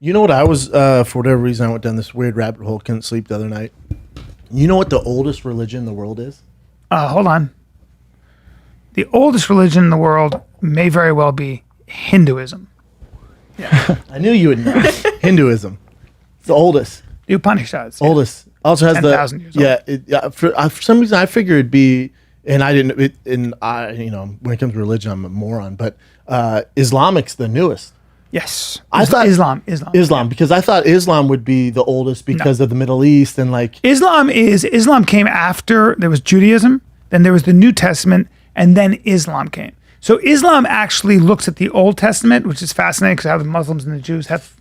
You know what I was, for whatever reason, I went down this weird rabbit hole, couldn't sleep the other night. You know what the oldest religion in the world is? Hold on. The oldest religion in the world may very well be Hinduism. Yeah. I knew you would know. Hinduism. It's the oldest. The Upanishads. Yeah. Oldest. Also has 10,000 years old. For some reason, I figured it'd be, and I didn't, when it comes to religion, I'm a moron, but Islamic's the newest. Yes. I thought Islam, because I thought Islam would be the oldest because of the Middle East and like Islam came after there was Judaism, then there was the New Testament, and then Islam came. So Islam actually looks at the Old Testament, which is fascinating because how the Muslims and the Jews have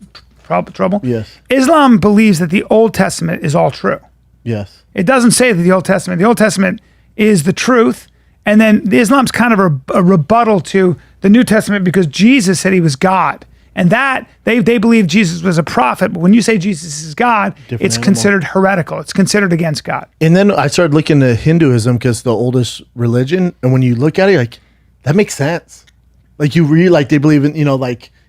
trouble. Yes. Islam believes that the Old Testament is all true. Yes. It doesn't say that the Old Testament is the truth. And then Islam's kind of a rebuttal to the New Testament because Jesus said he was God. And that they believe Jesus was a prophet, but when you say Jesus is God, it's considered heretical. It's considered against God. And then I started looking at Hinduism because the oldest religion, and when you look at it, like that makes sense. Like you read, like they believe in,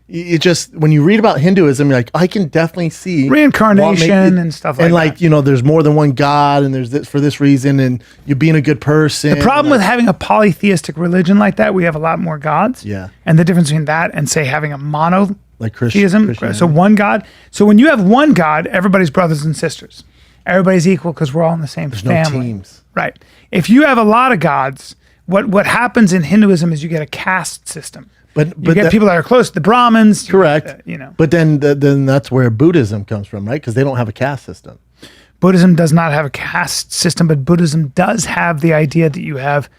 it just when you read about Hinduism, you're like, I can definitely see reincarnation and stuff like that. And like there's more than one God, and there's this for this reason, and you being a good person. The problem with having a polytheistic religion like that, we have a lot more gods. Yeah. And the difference between that and say having a monotheism, like Christianity. So one God. So when you have one God, everybody's brothers and sisters. Everybody's equal because we're all in the same family. No teams. Right. If you have a lot of gods, what happens in Hinduism is you get a caste system. But you get people that are close, the Brahmins. Correct. But then that's where Buddhism comes from, right? Because they don't have a caste system. Buddhism does not have a caste system, but Buddhism does have the idea that you have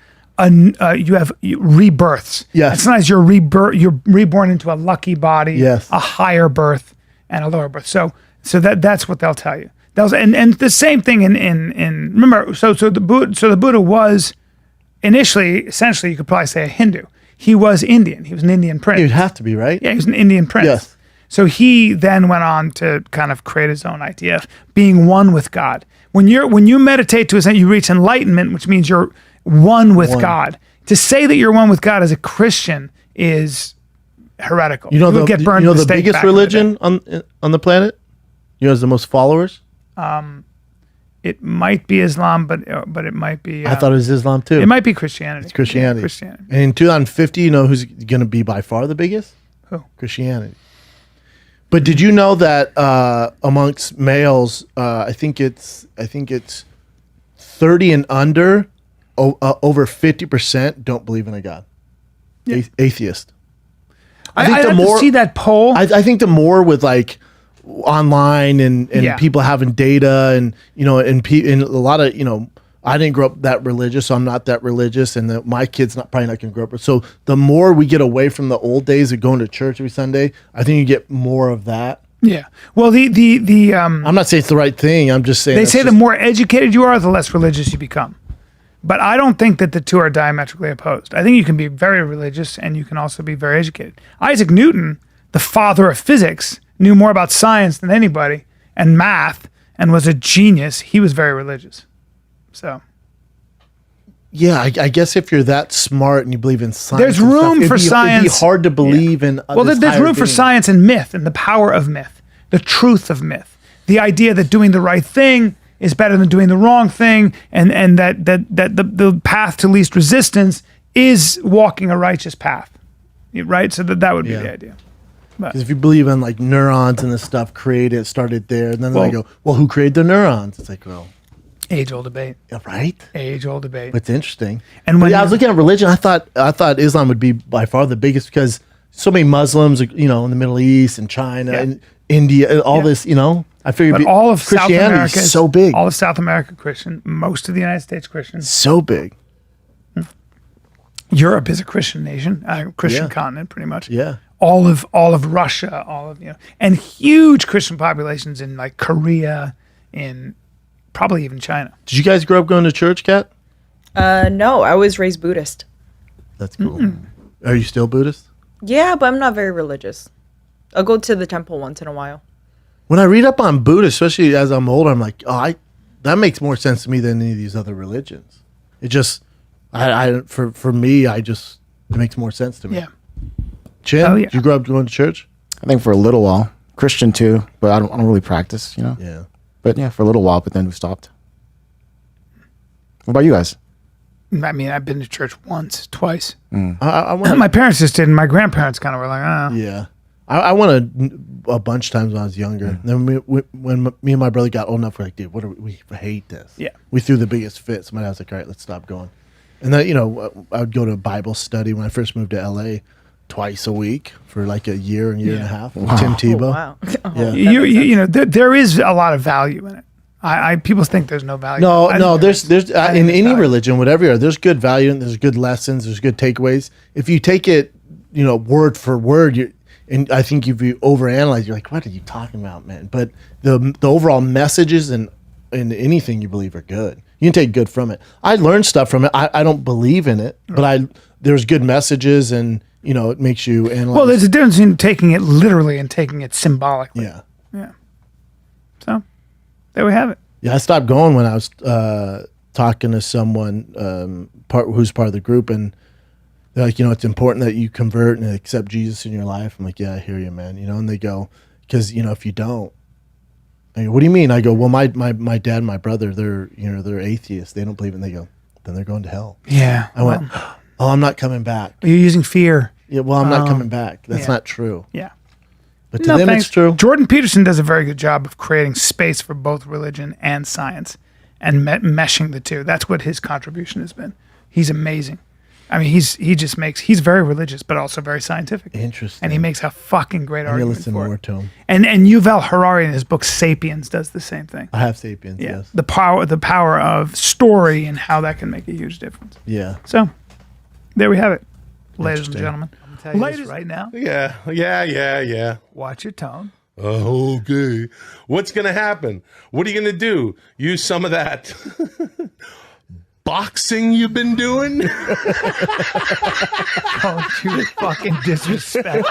rebirths. Yes. It's nice. You're reborn into a lucky body. Yes. A higher birth and a lower birth. So that's what they'll tell you. And the same thing in remember. So the Buddha was initially, essentially, you could probably say a Hindu. He was Indian. He was an Indian prince. He'd have to be, right? Yeah, he was an Indian prince. Yes. So he then went on to kind of create his own idea of being one with God. When you meditate to ascend, you reach enlightenment, which means you're one with God. To say that you're one with God as a Christian is heretical. You would get burned the biggest religion on the planet? Has the most followers? It might be Islam, but it might be. I thought it was Islam too. It might be Christianity. It's Christianity. Yeah, Christianity. And in 2050, you know who's going to be by far the biggest? Who? Christianity. But did you know that amongst males, I think it's 30 and under, over 50% don't believe in a God. Yeah. Atheist. I think the more to see that poll. I think the more with like online and people having data and and a lot of I didn't grow up that religious, so I'm not that religious, and my kid's probably not going to grow up. So the more we get away from the old days of going to church every Sunday, I think you get more of that. Yeah. Well, I'm not saying it's the right thing. I'm just saying they say the more educated you are, the less religious you become. But I don't think that the two are diametrically opposed. I think you can be very religious and you can also be very educated. Isaac Newton, the father of physics, knew more about science than anybody and math and was a genius. He was very religious. So, yeah, I guess if you're that smart and you believe in science, there's room for science. It'd be hard to believe in. Well, there's room for science and myth and the power of myth, the truth of myth, the idea that doing the right thing is better than doing the wrong thing, and that the path to least resistance is walking a righteous path, right? So that would be the idea. Because if you believe in like neurons and this stuff started there, and then they go, well, who created the neurons? It's like, well. Age-old debate. Yeah, right? Age-old debate. But it's interesting. And when I was looking at religion, I thought Islam would be by far the biggest because so many Muslims, in the Middle East and China and India, and all this, I figured but all of Christianity South America is so big. All of South America Christian, most of the United States Christian. So big. Europe is a Christian nation, Christian continent, pretty much. Yeah. All of Russia, and huge Christian populations in like Korea, in probably even China. Did you guys grow up going to church, Kat? No, I was raised Buddhist. That's cool. Mm-hmm. Are you still Buddhist? Yeah, but I'm not very religious. I'll go to the temple once in a while. When I read up on Buddha, especially as I'm older, I'm like, that makes more sense to me than any of these other religions. It just, for me, it makes more sense to me. Yeah. Chin, did you grow up going to church? I think for a little while. Christian too, but I don't really practice, you know. Yeah. But yeah, for a little while, but then we stopped. What about you guys? I mean, I've been to church once, twice. I want. My parents just did, and my grandparents kind of were like, oh. Yeah. I went a bunch of times when I was younger. Then when me and my brother got old enough, we're like, dude, what are we hate this. Yeah. We threw the biggest fits. My dad was like, all right, let's stop going. And then, you know, I would go to a Bible study when I first moved to LA twice a week for like a year and a half. With Tim Tebow. Oh, wow. Yeah. You know, there is a lot of value in it. People think there's no value. No, there's in any value. religion, whatever you are, there's good value and there's good lessons, there's good takeaways. If you take it, you know, word for word, and I think if you overanalyze, you're like, what are you talking about, man? But the overall messages and anything you believe are good. You can take good from it. I learned stuff from it. I don't believe in it, but there's good messages, and you know, it makes you analyze. Well, there's a difference in taking it literally and taking it symbolically. Yeah. So there we have it. Yeah, I stopped going when I was talking to someone who's part of the group, and they're like, you know, it's important that you convert and accept Jesus in your life. I'm like, yeah, I hear you, man. You know, and they go, because you know, if you don't, I go, what do you mean? I go, well, my dad and my brother, they're atheists. They don't believe it. And they go, then they're going to hell. Yeah. I went, oh, I'm not coming back. You're using fear. Yeah, well, I'm not coming back. That's not true. Yeah. But to them, thanks. it's true. Jordan Peterson does a very good job of creating space for both religion and science and meshing the two. That's what his contribution has been. He's amazing. I mean, he's very religious, but also very scientific. Interesting. And he makes a fucking great I need to argument listen for more it. to him. And Yuval Harari in his book Sapiens does the same thing. I have Sapiens, Yeah. yes. The power of story and how that can make a huge difference. Yeah. So there we have it, ladies and Interesting. gentlemen. I'm telling you this right now. Yeah. Watch your tone. Okay. What's going to happen? What are you going to do? Use some of that boxing you've been doing? Don't you fucking disrespect.